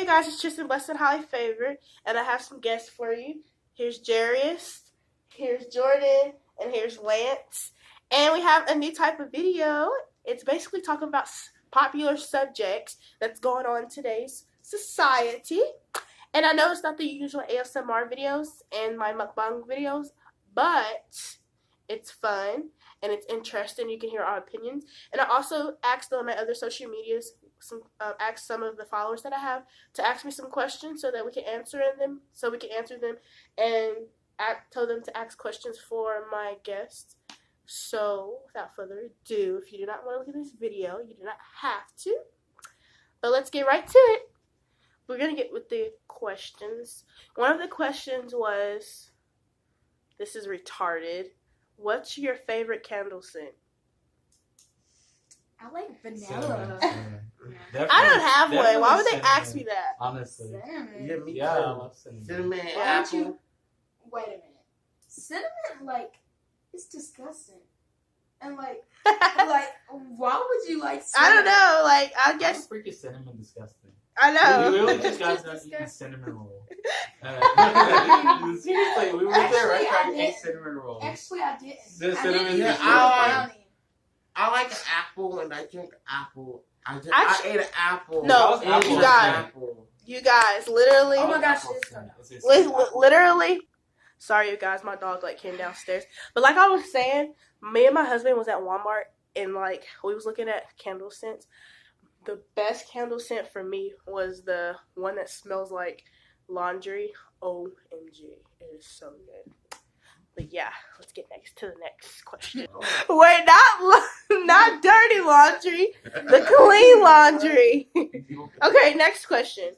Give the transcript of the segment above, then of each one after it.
Hey guys, it's Tristan Weston Holly Favorite, and I have some guests for you. Here's Jarius, here's Jordan, and here's Lance. And we have a new type of video. It's basically talking about popular subjects that's going on in today's society. And I know it's not the usual ASMR videos and my mukbang videos, but it's fun and it's interesting. You can hear our opinions. And I also asked on my other social medias, asked some of the followers that I have to ask me some questions so that we can answer them. And I told them to ask questions for my guests. So without further ado, if you do not want to look at this video, you do not have to. But let's get right to it. We're gonna get with the questions. One of the questions was, this is retarded. What's your favorite candle scent? I like vanilla. I don't have one. Why would they ask me that? Honestly. Cinnamon. Yeah, me Yeah, I too. love cinnamon. Cinnamon, Why don't apple. you? Wait a minute. Cinnamon, like, it's disgusting. And like, why would you like I cinnamon? don't know. Like, I Guess guess freaking cinnamon disgusting. I We know. literally just got done eating cinnamon roll. Seriously, we went there right Actually, trying I to eat did. cinnamon rolls. Actually, I didn't. The I cinnamon didn't is eat disgusting. brownie. I like an apple and I drink apple. I Actually- ate an apple. No, And you an guys. apple. You guys, literally, Oh my gosh, Apple it's cinnamon. so It's literally. Sorry, you guys. My dog came downstairs. But like I was saying, me and my husband was at Walmart and like we was looking at candle scents. The best candle scent for me was the one that smells like laundry. OMG, it is so good. But yeah, let's get to the next question. We're not dirty laundry, the clean laundry. Okay, next question.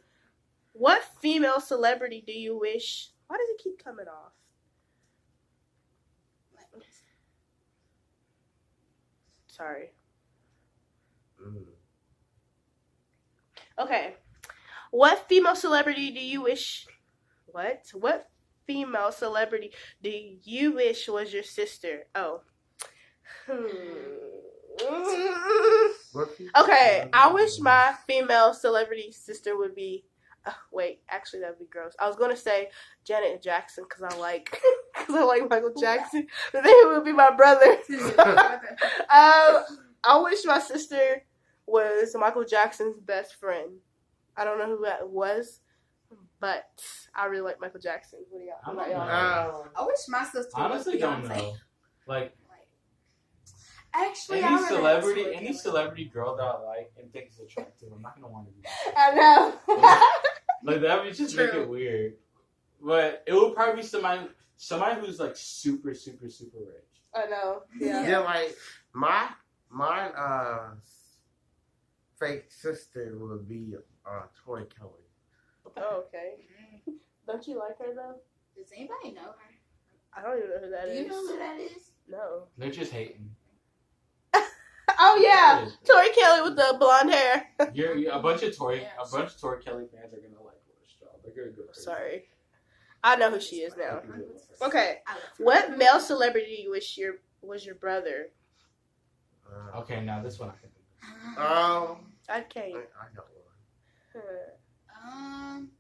What female celebrity do you wish? Why does it keep coming off? Sorry. Okay. What female celebrity do you wish? What female celebrity do you wish was your sister? Oh. Okay, I wish my female celebrity sister would be. Wait, actually, that'd be gross. I was gonna say Janet Jackson because I like Michael Jackson, but then it would be my brother. I wish my sister was Michael Jackson's best friend. I don't know who that was, but I really like Michael Jackson. What do y'all? I What don't about y'all? know. I wish my sister Honestly, was don't Beyonce. know. Like Actually, I any really celebrity, like any Tori celebrity girl that I like and think is attractive, I'm not gonna want to be. I know. Like that would just make True. it weird. But it would probably be somebody who's like super, super, super rich. I know. Yeah. Yeah, like my fake sister would be Tori Kelly. Oh, okay. Don't you like her though? Does anybody know her? I don't even know who that Do is. you know who that is? No. They're just hating. Oh yeah, Tori Kelly with the blonde hair. You're a bunch of Tori Yeah. Kelly fans are gonna like Laura Straw. They're gonna go crazy. Sorry, I know who she is now. Okay, I love her. what male celebrity do you wish was your brother? Okay, now this one I can think. I can't. I got one. Um,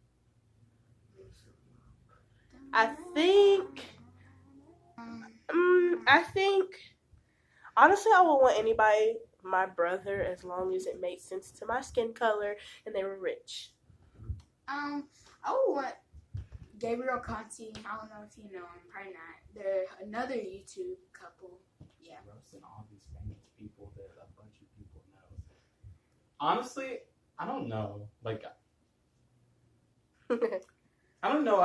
I think, honestly, I would want anybody, my brother, as long as it made sense to my skin color and they were rich. I would want Gabriel Conti. I don't know if you know him. Probably not. They're another YouTube couple. Yeah. Roasting all these famous people that a bunch of people know. Honestly, I don't know. Like, I don't know.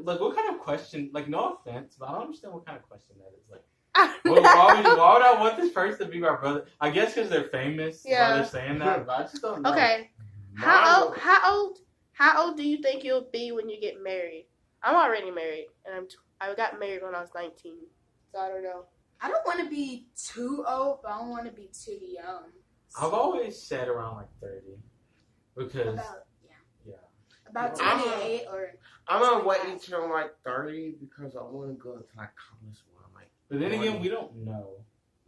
Like, what kind of question? Like, no offense, but I don't understand what kind of question that is. Like, why would I want this person to be my brother? I guess because they're famous. Yeah. Why they're saying that, but I just don't know. Okay, how old do you think you'll be when you get married? I'm already married, and I got married when I was 19, so I don't know. I don't want to be too old, but I don't want to be too young. I've always said around like 30, because About Yeah. 28 or. I'm gonna wait until like 30 because I want to go into like college when I'm like. but then again, we don't know.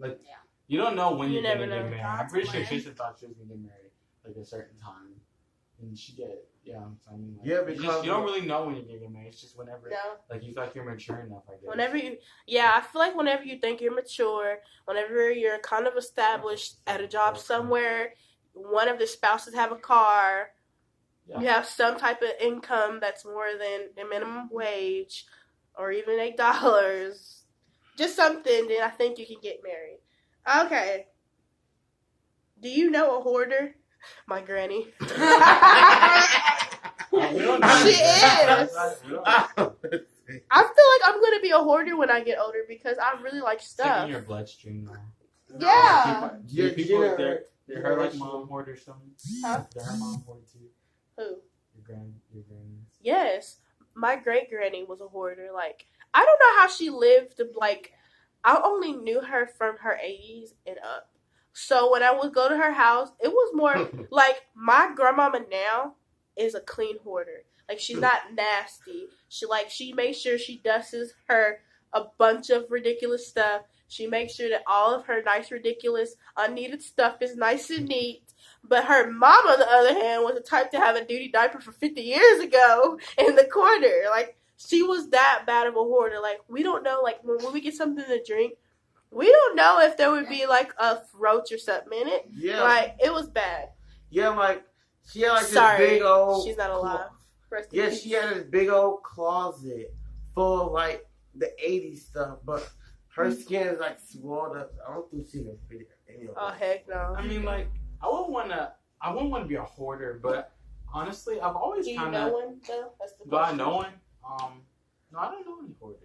Like, Yeah. you don't know when You you're gonna never get know. married. I'm God's pretty sure plan. Tristan thought she was gonna get married like a certain time. and she get So I mean, like, Yeah, you because don't really know when you're getting married. It's just whenever, No. like, you feel like you're mature enough. I guess. I feel like whenever you think you're mature, whenever you're kind of established at a job somewhere, one of the spouses have a car, Yeah. you have some type of income that's more than the minimum wage, or even $8, just something. Then I think you can get married. Okay. Do you know a hoarder? My granny. We don't know. She is. We don't know. I feel like I'm gonna be a hoarder when I get older because I really like It's like stuff. in your bloodstream now. Yeah. Yeah, People, yeah. they're her like mom hoard or something. Huh? They're her mom hoard too. Who? Your granny. Yes, my great granny was a hoarder. Like, I don't know how she lived. Like, I only knew her from her 80s and up. So when I would go to her house, it was more like my grandmama now is a clean hoarder. Like, she's not nasty. She makes sure she dusts her a bunch of ridiculous stuff. She makes sure that all of her nice, ridiculous, unneeded stuff is nice and neat. But her mom, on the other hand, was the type to have a duty diaper from 50 years ago in the corner. Like, she was that bad of a hoarder. Like, we don't know, like, when we get something to drink, we don't know if there would be, like, a roach or something in it. Yeah. Like, it was bad. Yeah, like, she had like Sorry, this big old. she's not alive. Rest in Yeah, peace. she had this big old closet full of like the 80s stuff, but her skin is like swelled up. I don't think she can fit it anyway. Oh, heck no. I mean, like, I wouldn't want to be a hoarder, but honestly, I've always Do you kind know of. one, though? That's the Do I question. know one? No, I don't know any hoarders.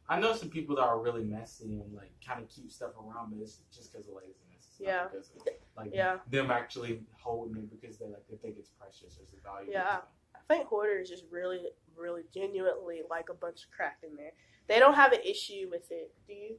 I know some people that are really messy and like kind of keep stuff around, but it's just because of laziness. It's not Yeah. because of, like Yeah. them actually holding it because they think it's precious or it's valuable. Yeah. I think hoarders just really, really genuinely like a bunch of crap in there. They don't have an issue with it. Do you?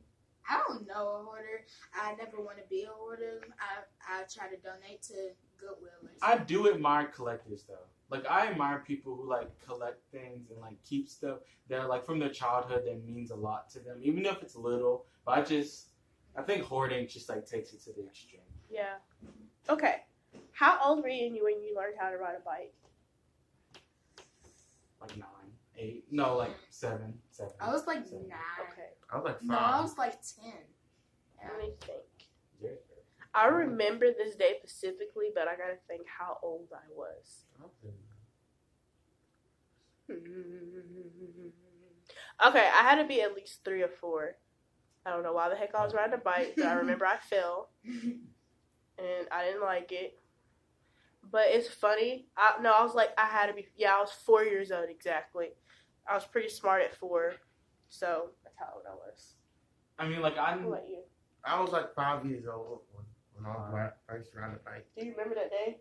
I don't know a hoarder. I never want to be a hoarder. I try to donate to Goodwill. I do admire collectors though. Like I admire people who like collect things and like keep stuff that are like from their childhood that means a lot to them, even if it's little. But I think hoarding just like takes it to the extreme. Yeah. Okay. How old were you when you learned how to ride a bike? Like 9, 8, no, like 7. I was like 9. Okay. I was like 5. No, I was like 10. Let me think. Yeah. I remember this day specifically, but I gotta think how old I was. Okay, I had to be at least 3 or 4. I don't know why the heck I was riding a bike, but I remember I fell and I didn't like it. But it's funny. I was 4 years old exactly. I was pretty smart at 4, so that's how old I was. I mean, like How about you? I was like 5 years old when I was first riding a bike. Do you remember that day?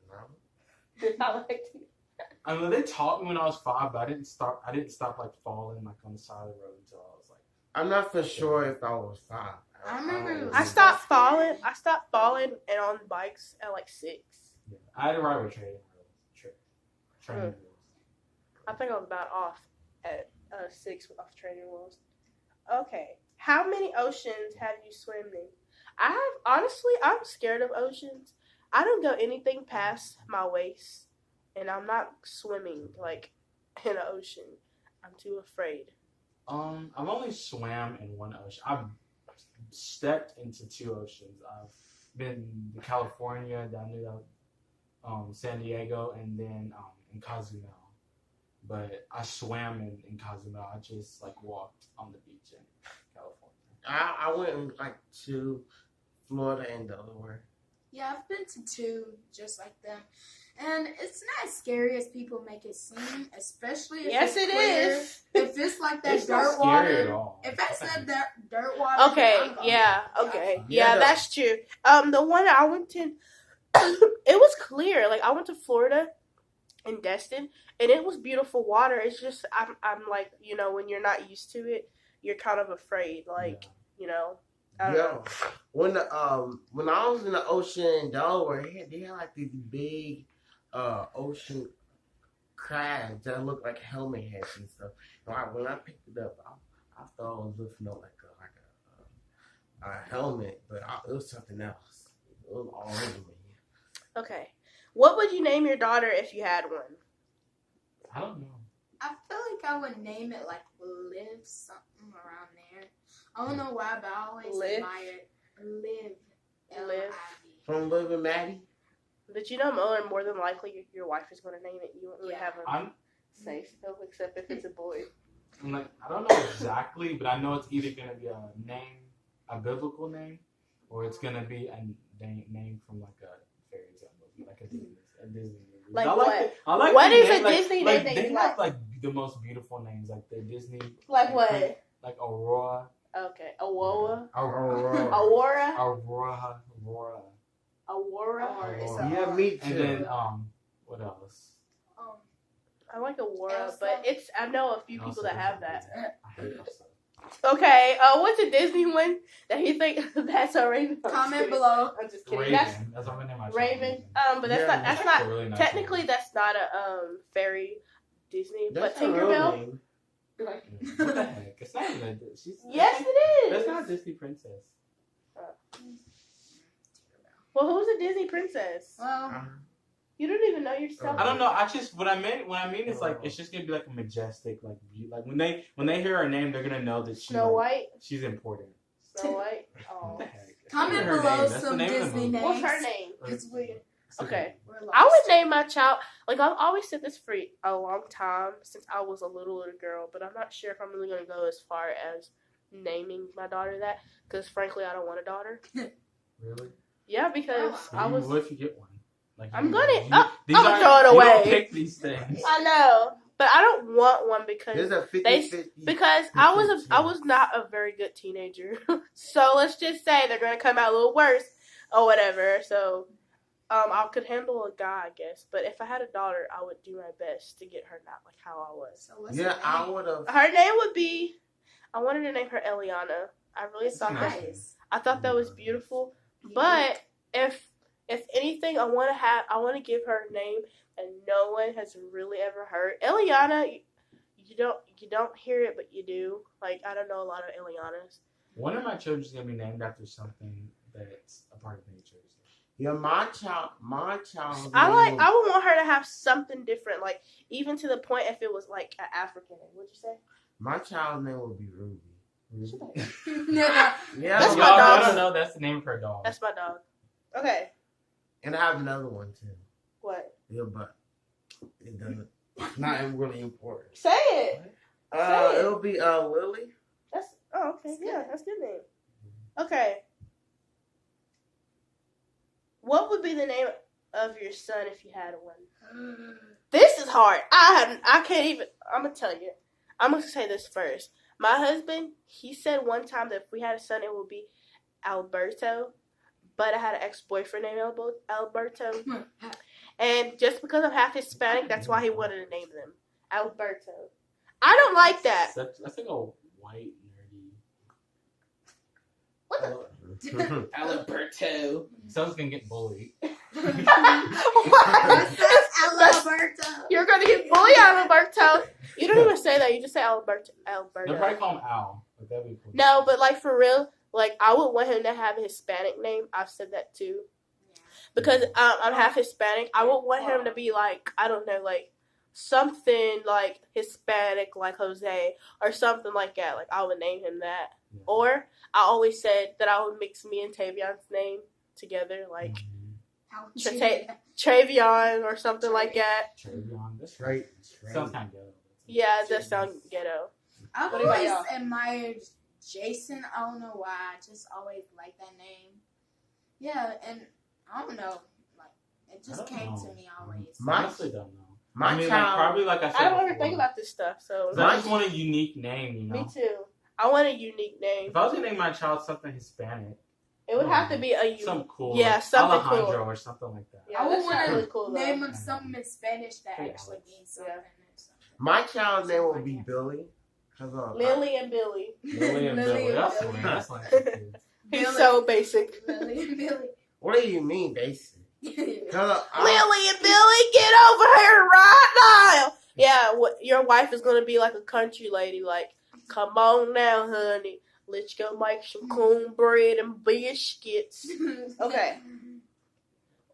No. I liked it. I mean, they taught me when I was 5, but I didn't stop like falling like on the side of the road until I was like. I'm not for sure if I was 5. I remember I stopped falling and on bikes at like 6. Yeah. I had to ride with training wheels. Training wheels. I think I was about off at 6 off training wheels. Okay. How many oceans have you swum in? I'm scared of oceans. I don't go anything past my waist, and I'm not swimming like in an ocean. I'm too afraid. I've only swam in one ocean. I've stepped into 2 oceans. I've been to California, down near San Diego, and then in Cozumel. But I swam in Cozumel. I just like walked on the beach in California. I went like to Florida and Delaware. Yeah, I've been to 2 just like them. And it's not as scary as people make it seem, especially if Yes, it's it clear. is. If it's like that It's not dirt scary water. at all. If I said dirt water. Okay, then I'm gonna- yeah, okay. Yeah, Yeah, the- that's true. The one I went to, it was clear. Like, I went to Florida in Destin, and it was beautiful water. It's just, I'm like, when you're not used to it, you're kind of afraid. Like, I don't know. When I was in the ocean in Delaware, they had like these big ocean crabs that looked like helmet heads and stuff. And when I picked it up, I thought I was looking up like a helmet, but it was something else. It was all over me. Okay. What would you name your daughter if you had one? I don't know. I feel like I would name it like Liv, something around there. I don't know why, but I always Liv? admired Liv. Liv. L-I-V. From Liv and Maddie. But you know, more than likely, your wife is going to name it. You won't really have a say so, except if it's a boy. I'm like, I don't know exactly, but I know it's either gonna be a name, a biblical name, or it's gonna be a name from like a fairy tale movie, like a Disney movie. Like I what? Like I like What the is name, a Disney like, name that they you have like? like the most beautiful names, like the Disney. Like what? Like Aurora. Okay, Aurora. Aurora. Aurora. Aurora. Aurora. It's Aurora. Yeah, me And too. then what else? I like Aurora, Elsa. but I know a few people that have that. I hate Elsa. Okay, what's a Disney one that you think that's a Raven? I'm just Comment kidding. below. I'm just kidding. Raven. That's what my name. Raven. But that's Yeah, not. That's That's not. a really nice Technically, name. that's not a fairy Disney, That's but a real Tinkerbell. name. What the heck? It's not even. She's. Yes, it That's is. not a Disney princess. Well, who's a Disney princess? Well, You don't even know yourself. I don't know. I just what I mean is like it's just gonna be like a majestic like when they hear her name they're gonna know that she Snow White. she's important. Snow White. What Oh. the heck? It's Comment not her below name. That's the some name of the Disney movie. names. What's her name? it's weird. Okay. We're I lost. would name my child, like I've always said this for a long time since I was a little girl, but I'm not sure if I'm really going to go as far as naming my daughter that, because frankly I don't want a daughter. Really? Yeah, because I was. What if you get one? Like I'm you- gonna. you- these I'm gonna aren't- throw it you don't away. pick these things. I know, but I don't want one because There's a 50-50. because I was not a very good teenager. So let's just say they're gonna come out a little worse or whatever. So I could handle a guy, I guess. But if I had a daughter, I would do my best to get her not like how I was. So what's Yeah, her I name? would have. Her name would be. I wanted to name her Eliana. I really It's thought that. nice. I thought that was beautiful. But if anything, I want to give her a name that no one has really ever heard. Eliana, you don't hear it, but you do. Like I don't know a lot of Elianas. One of my children's gonna be named after something that's a part of nature. Yeah, my child. I would want her to have something different. Like even to the point if it was like an African name. What'd you say? My child's name would be Ruby. Yeah. Yeah, That's Y'all, my y'all dog's- don't know that's the name of her dog. That's my dog. Okay. and I have another one too. What? Yeah, but it doesn't. It's not really important. Say it. Say it. It'll be Lily. That's okay. That's Yeah, good. that's a good name. Okay. What would be the name of your son if you had one? This is hard. I can't even. I'm gonna tell you. I'm gonna say this first. My husband, he said one time that if we had a son, it would be Alberto. But I had an ex-boyfriend named Alberto, and just because I'm half Hispanic, that's why he wanted to name them Alberto. I don't like that. That's like a white nerdy. What the? Alberto. Someone's gonna get bullied. What? Alberto. You're gonna get bullied, Alberto. You don't even say that. You just say Alberto. They'll probably Alberto. call him Al. But that'd be cool. No, but like for real, like I would want him to have a Hispanic name. I've said that too. Because I'm half Hispanic. I would want him to be like, I don't know, like something like Hispanic, like Jose, or something like that. Like I would name him that. Yeah. Or I always said that I would mix me and Tavion's name together, like How Trate- Travion or something like that. Travion. That's Right. Sounds kind of ghetto. Yeah, it does sound ghetto. I've What about always y'all? admired Jason. I don't know why. I just always liked that name. Yeah, and I don't know. Like it just I don't came know. to me always. My- I honestly don't know. My I mean, child. like, probably like I said I don't ever before. think about this stuff, so. 'Cause I just want a unique name, you know. Me too. I want a unique name. If I was gonna name my child something Hispanic, It would have to be a unique. something cool, Yeah, like something Alejandro cool. or something like that. Yeah, I would that's not wanna really cool though. Name him something in Spanish that Hey, actually Alex. means something. or something. My child's name will be Billy. 'Cause, Lily and Billy. Lily and Lily Billy. and That's Billy. weird. That's like kids. He's Billy. so basic. Lily and Billy. What do you mean, basic? 'Cause, Lily and Billy, get over here right now. Yeah, your wife is gonna be like a country lady. Like, come on now, honey. Let's go make some cornbread and biscuits. Okay.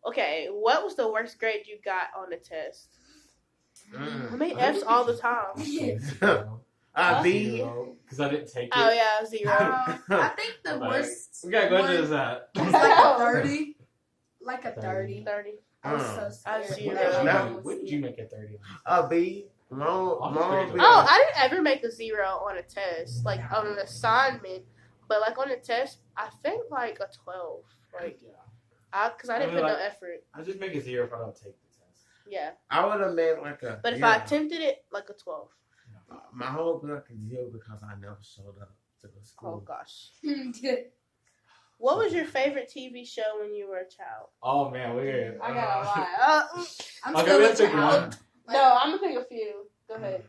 Okay, what was the worst grade you got on the test? I made I F's all the time. B. Because I didn't take it. Oh yeah, 0. I think the Alright. worst. We gotta go one into that. was like a 30. Like a 30. 30. I was so I scared. zero. Everyone What was did you make a 30 A B. Mom, Oh, Oh, I didn't ever make a 0 on a test, like on an assignment, but like on a test, I think like a 12, like because I didn't put no effort. I just make a 0 if I don't take the test. Yeah, I would have made like a. but if I attempted it, like a 12. My whole would be like a 0 because I never showed up to the Oh school. gosh. What was your favorite TV show when you were a child? Oh man, weird. I got a lot. I'm Okay, still let's a pick child. one. No, I'm gonna pick a few. Go ahead.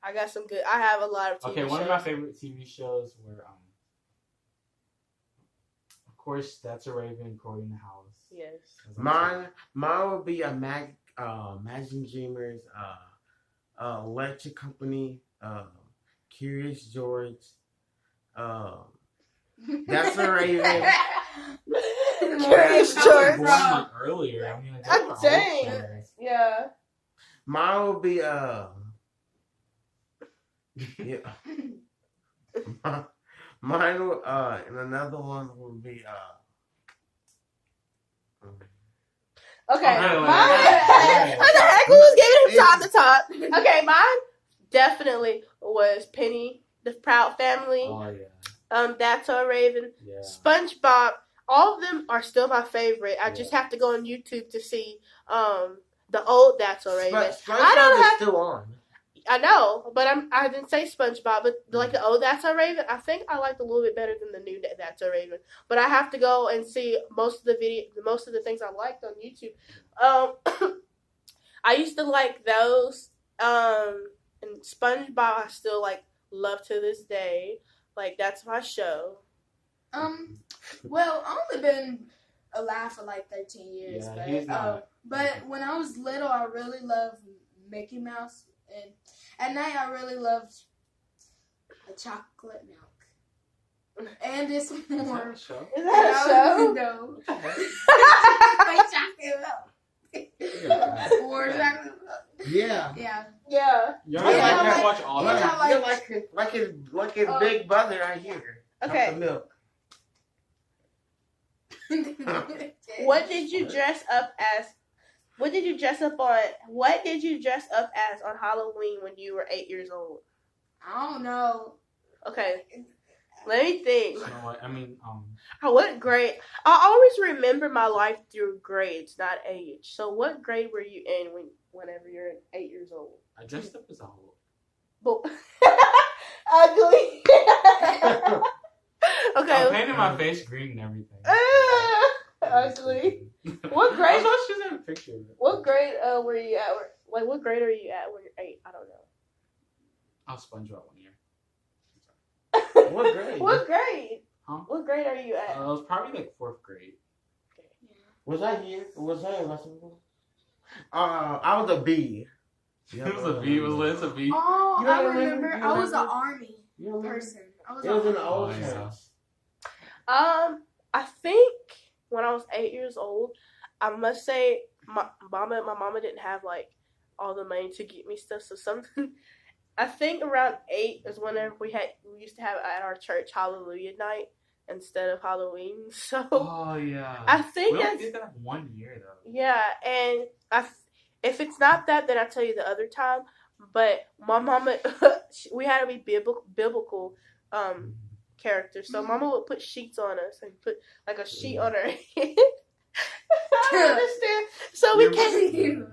I got some good. I have a lot of TV Okay, shows. one of my favorite TV shows were, of course, That's a Raven, Cory in the House. Yes. Mine would be a Imagine Dreamers, Electric Company, Curious George, That's a Raven. Curious I was George. born like earlier. I mean, like, those are old Dang. shows. Yeah. Mine would be yeah. Mine would and another one would be Okay. Okay, Mine. wait. What the heck? Who was giving him time to talk? Okay, mine definitely was Penny, the Proud Family. Oh yeah. That's So Raven, Yeah. SpongeBob. All of them are still my favorite. I just have to go on YouTube to see the old That's So Raven. I don't have. still on. I know, but I didn't say SpongeBob, but like the old That's So Raven, I think I liked a little bit better than the new That's So Raven. But I have to go and see most of the things I liked on YouTube. I used to like those, and SpongeBob I still like love to this day. Like that's my show. Well, I've only been alive for like 13 years, Yeah, he's not. but when I was little, I really loved Mickey Mouse, and at night I really loved a chocolate milk. And it's Is that more. a show? Is that a show? No. chocolate Yeah. milk. Or chocolate milk. Yeah. Yeah. Yeah. You Yeah, already like- watch all yeah, that. like- like his big brother right here. Okay. Chocolate milk. What did you dress up as? What did you dress up on? What did you dress up as on Halloween when you were 8 years old? I don't know. Okay, let me think. You know what? I mean, What grade? I always remember my life through grades, not age. So, what grade were you in whenever you're 8 years old? I dressed up as a whole. But ugly. I Okay. painted my face green and everything. Ugly. What I grade? thought she was in a picture of it. What grade were you at? Like, what grade are you at when you're 8? I don't know. I was SpongeBob 1 year. What grade? What grade? Huh? What grade are you at? I was probably like 4th grade. Was I here? Was I in Russellville? I was a B. It was a B. It's a B. Oh, You I don't remember? remember. You I was an remember? army You remember? person. I was It was in the an old Oh, yeah. church. I think when I was 8 years old, I must say my mama didn't have like all the money to get me stuff. So something, I think around 8 is whenever we used to have at our church Hallelujah night instead of Halloween. So Oh yeah. I think we only that's did that 1 year though. yeah. And if it's not that, then I'll tell you the other time. But my mama, we had to be biblical characters. So mama would put sheets on us and put like a sheet on her head. I don't understand. So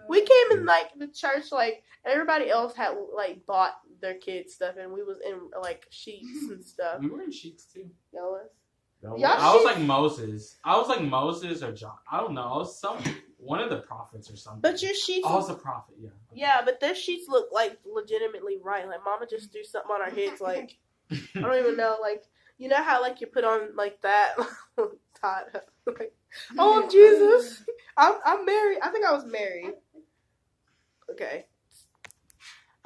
we came in like the church, like everybody else had like bought their kids stuff, and we was in like sheets and stuff. We were in sheets too. Y'all was? No, Y'all I was sheets- like Moses. I was like Moses or John. I don't know. I was one of the prophets or something. But your sheets. I was a prophet. Yeah. Yeah, but their sheets look like legitimately right. Like mama just threw something on our heads. Like I don't even know. Like you know how like you put on like that tied up. Like, oh Jesus, I'm married. I think I was married. Okay.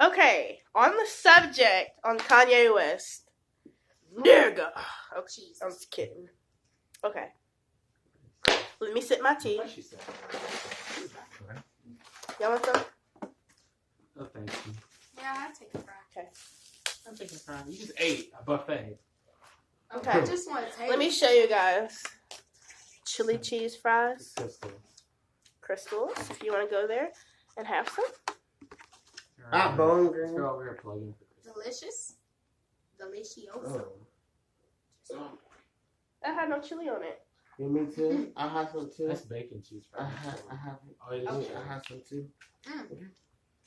Okay. On the subject on Kanye West. Nigga. Oh jeez, I'm just kidding. Okay. Let me sip my tea. What she said. Y'all want some? Oh, thank you. Yeah, I'll take a fry. I'm taking time. You just ate a buffet. Okay. I just want to taste. Let me show you guys. Chili cheese fries. Crystal. Crystals. If you want to go there and have some. Ah, Bowling Let's Green. go over here plugging for Crystal. Delicious. Oh. Delicioso. That had no chili on it. Yeah, me too. I have some too. That's bacon cheese fries. I have. Oh, it is Okay. chili. I have some too. Mm. Okay.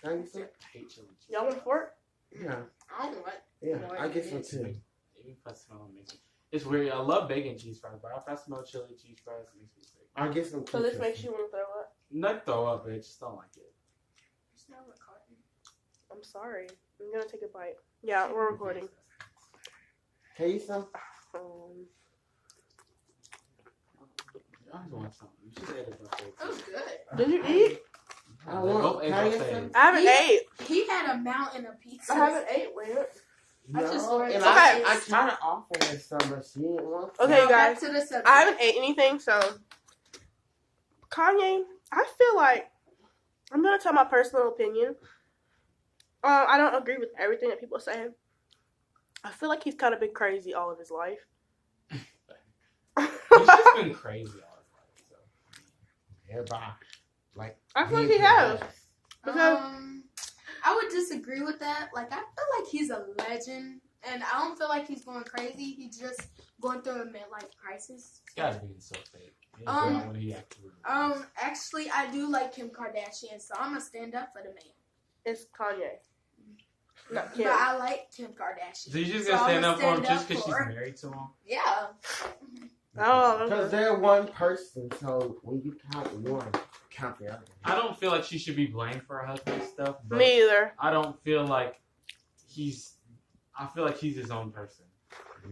Can I get some? I hate chili cheese. Y'all want a fork? Yeah. I don't know what. Yeah. What I get some is- too. Even if I smell it, makes me. It's weird. I love bacon cheese fries, but if I smell chili cheese fries, it makes me sick. I get some too. So this makes you want to throw up? Not throw up, but I just don't like it. It's not recording. I'm sorry. I'm going to take a bite. Yeah, we're recording. Can you some? I always want something. You should ate a buffet. It was good. Did you eat? I They want. both ate Can I get buffets. some? I haven't Yeah. ate. He had a mountain of pizza. I haven't ate, Lance. I just No, ordered and some. I tried to offer her some, but she didn't want some. Okay, Now, guys. Back to the subject. I haven't ate anything, so Kanye, I feel like I'm gonna tell my personal opinion. I don't agree with everything that people are saying. I feel like he's kind of been crazy all of his life. He's just been crazy all his life. So. Everybody, like. I feel like he he has. possessed. Because I would disagree with that. Like, I feel like he's a legend, and I don't feel like he's going crazy. He's just going through a midlife crisis. This guy's being so fake. He's Um, not what he actually is. Actually, I do like Kim Kardashian, so I'm gonna stand up for the man. it's Kanye, not But Kim. I like Kim Kardashian. So you just So gonna stand I'ma up for him stand just up because she's for her. married to him? Yeah. Oh, Because they're one person, so when you count one, count the other. I don't feel like she should be blamed for her husband's stuff, but me either. I don't feel like I feel like he's his own person.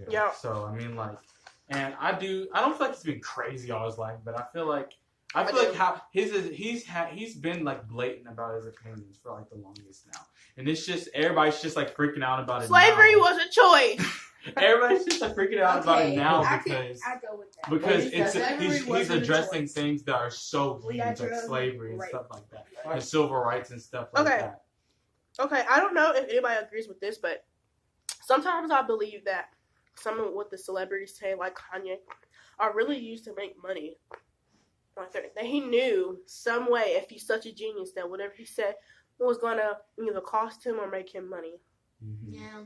Yeah. So I mean, like, and I don't feel like he's been crazy all his life, but I feel like I like do. how he's been like blatant about his opinions for like the longest now, and it's just everybody's just like freaking out about it. Slavery now. was a choice. Everybody's just like freaking out about it now I because go with that. because Well, it's slavery he's wasn't a addressing choice. things that are so We huge, got like your slavery and right. stuff like that, Right. and civil rights and stuff like Okay. that. Okay, I don't know if anybody agrees with this, but sometimes I believe that some of what the celebrities say, like Kanye, are really used to make money. Like that he knew some way, if he's such a genius, that whatever he said was gonna either cost him or make him money. Mhm. Yeah,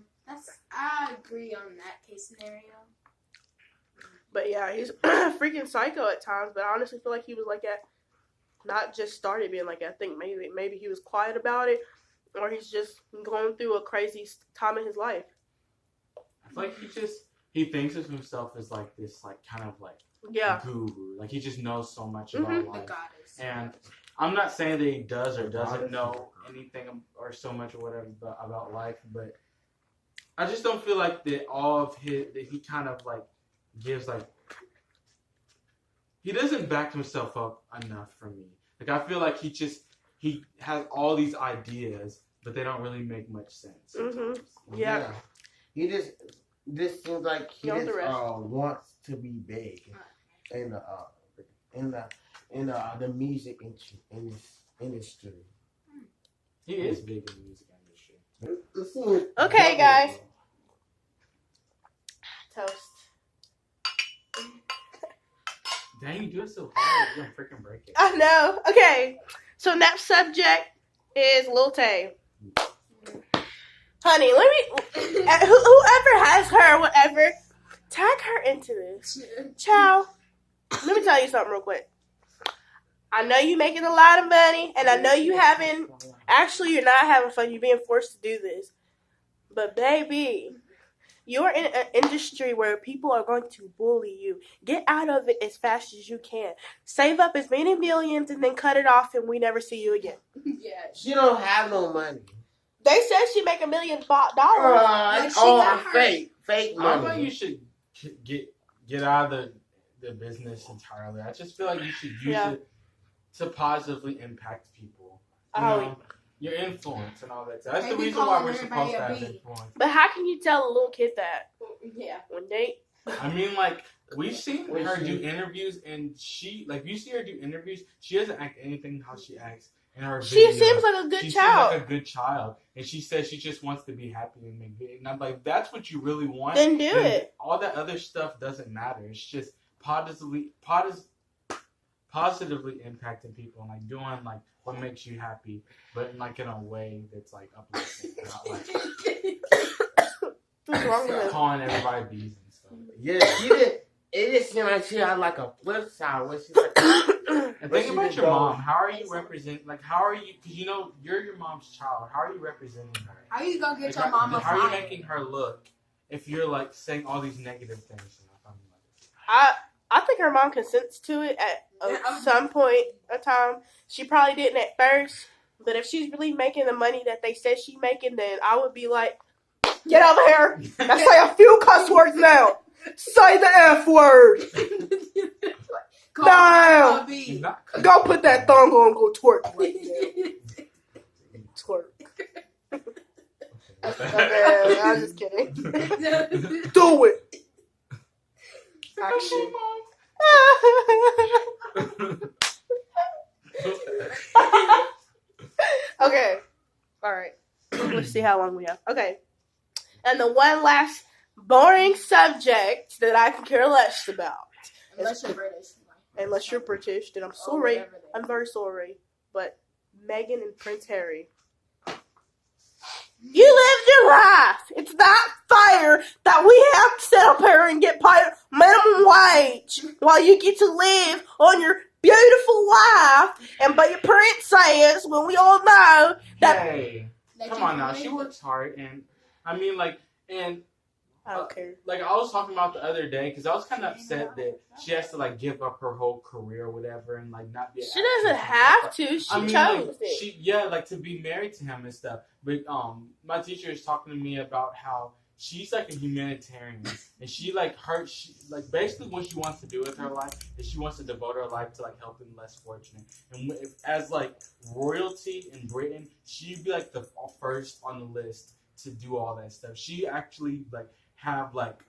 I agree on that case scenario. But yeah, he's freaking psycho at times. But I honestly feel like he was like that, not just started being like that. I think maybe he was quiet about it, or he's just going through a crazy time in his life. I feel like he thinks of himself as like this, like kind of like Yeah. guru. Like he just knows so much Mhm. about The life. goddess. And I'm not saying that he does or doesn't Goddess. know anything or so much or whatever about life, but I just don't feel like that all of his that he kind of like gives like he doesn't back himself up enough for me. Like I feel like he has all these ideas, but they don't really make much sense. Mhm. sometimes. Yeah. He this seems like he You want just the rest? wants to be big in the music industry. He is big in the music industry. Let's see what- Okay, guys. Toast. Dang, you do it so hard, you're gonna freaking break it. I know. Okay. So next subject is Lil Tay. Honey, let me. Whoever has her, whatever, tag her into this. Ciao. Let me tell you something real quick. I know you making a lot of money, and I know you having. Actually, you're not having fun. You're being forced to do this. But baby, you're in an industry where people are going to bully you. Get out of it as fast as you can. Save up as many millions and then cut it off, and we never see you again. Yeah. She don't have no money. They said she make $1 million. Like, she got her- fake I money. don't think you should get out of the business entirely. I just feel like you should use it to positively impact people. You know, your influence and all that. That's the Maybe reason why calling we're supposed to everybody have a bee. influence. But how can you tell a little kid that Yeah. when they? I mean, like we've seen Wait, her she- do interviews, and she you see her do interviews. She doesn't act anything how she acts in her She videos. seems like a good She child. seems like a good child, and she says she just wants to be happy and make videos. And I'm like, that's what you really want. Then do it. All that other stuff doesn't matter. It's just positively impacting people and like doing like what makes you happy, but in a way that's like uplifting, not like What's wrong with him? calling everybody bees and stuff. Yeah, she did. It just seemed like she had like a flip side where she's like, And But think she about did your go- mom. How are you representing? Like, how are you? Because you're your mom's child. How are you representing her? How you gonna get Like, your mama how are you fired? making her look if you're like saying all these negative things? I think her mom consents to it at Yeah. some point of time. She probably didn't at first, but if she's really making the money that they said she's making, then I would be like, get over here. Let's say a few cuss words now. Say the F word. Call No. B. Not Go put that thong on. Go twerk right now. Twerk. Okay, I was just kidding. Do it. Action. Okay. All right. Let's see how long we have. Okay. And the one last boring subject that I can care less about. Unless you're British. Unless you're British, then I'm Or sorry. whatever they I'm very sorry. But Meghan and Prince Harry. You lived your life. It's not fair that we have to sit up here and get paid minimum wage while you get to live on your beautiful life and be a princess when we all know that. Hey, come on now. She works hard, and I mean, I don't care. like I was talking about the other day because I was kind of upset that she has to like give up her whole career or whatever and like not be. an She doesn't actress and have stuff. to. She I mean, chose like, it. like to be married to him and stuff. But my teacher is talking to me about how she's like a humanitarian, and she basically what she wants to do with her life is she wants to devote her life to like helping less fortunate. And as like royalty in Britain, she'd be like the first on the list to do all that stuff. She actually like have like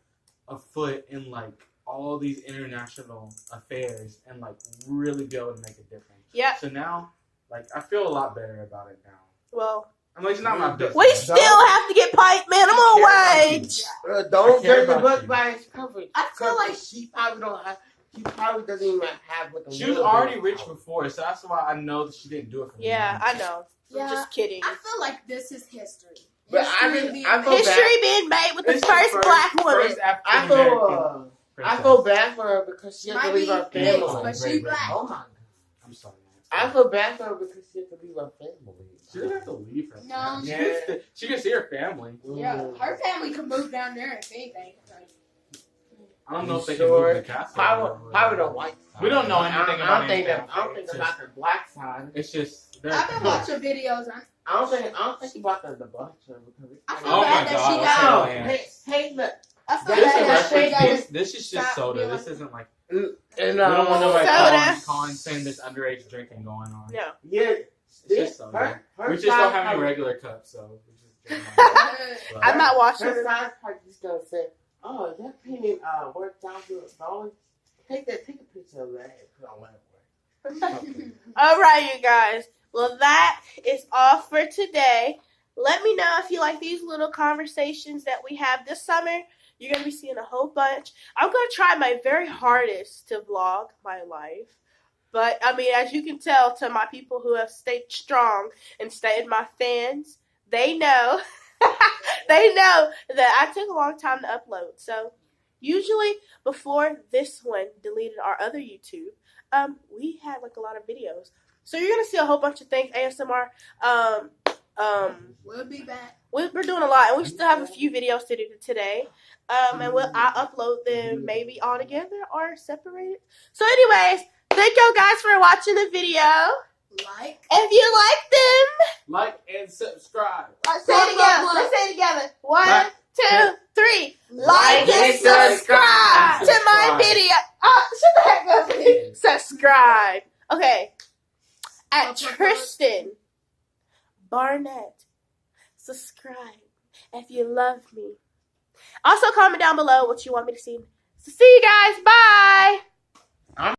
a foot in like all these international affairs and like really be able to make a difference. Yeah. So now, like, I feel a lot better about it now. Well, I'm like, it's not my business. we still have to get paid minimum wage. don't I care judge the about book you. by its cover. I feel like she probably don't have. She probably doesn't even have what the. She was little already bit rich of- before, so that's why I know that she didn't do it for Yeah, me. I know. Yeah. I'm just kidding. I feel like this is history. But History I being feel made. History being made with the It's first black woman. First I African-American feel. I princess. feel bad for her because she has to Might leave be her mixed, family. but she Great, black. Oh my god. I'm sorry. I feel bad for her because she has to leave her family. She doesn't have to leave her. No. family. Yeah. She can see her family. Yeah, her family can move down there if anything. I don't know if they Sure. can move the castle. Probably the white side. We don't know anything I about don't think anything. that. I don't think It's about the black side. It's just. I've been watching videos on. I don't think about the black side because it's I like, feel Oh bad my that God, she got. oh, okay. hey, look, I feel This bad is, that she reference- got. this, this is just Stop soda. doing- This isn't like. and We don't want nobody Soda. calling saying there's underage drinking going on. No. yeah, It's just soda. her We just don't have side any regular cups, so we just drink Uh, I'm not watching Her it. side part just gonna say, "Oh, that painting worth $1,000. Take a picture of that and put on Webway." All right, you guys. Well, that is all for today. Let me know if you like these little conversations that we have this summer. You're going to be seeing a whole bunch. I'm going to try my very hardest to vlog my life. But, I mean, as you can tell to my people who have stayed strong and stayed my fans, they know, they know that I took a long time to upload. So, usually before this one deleted our other YouTube, we had like a lot of videos. So you're gonna see a whole bunch of things, ASMR. We'll be back. We're doing a lot, and we still have a few videos to do today. And I'll upload them maybe all together or separated. So, anyways, thank you guys for watching the video. Like. If you like them, Like and subscribe. let's say it together. Let's say it together. 1, Like, 2, 3. Like and subscribe to my video. Shut the heck up. Subscribe. Okay. At Tristan Barnett. Subscribe if you love me. Also, comment down below what you want me to see So see you guys. Bye.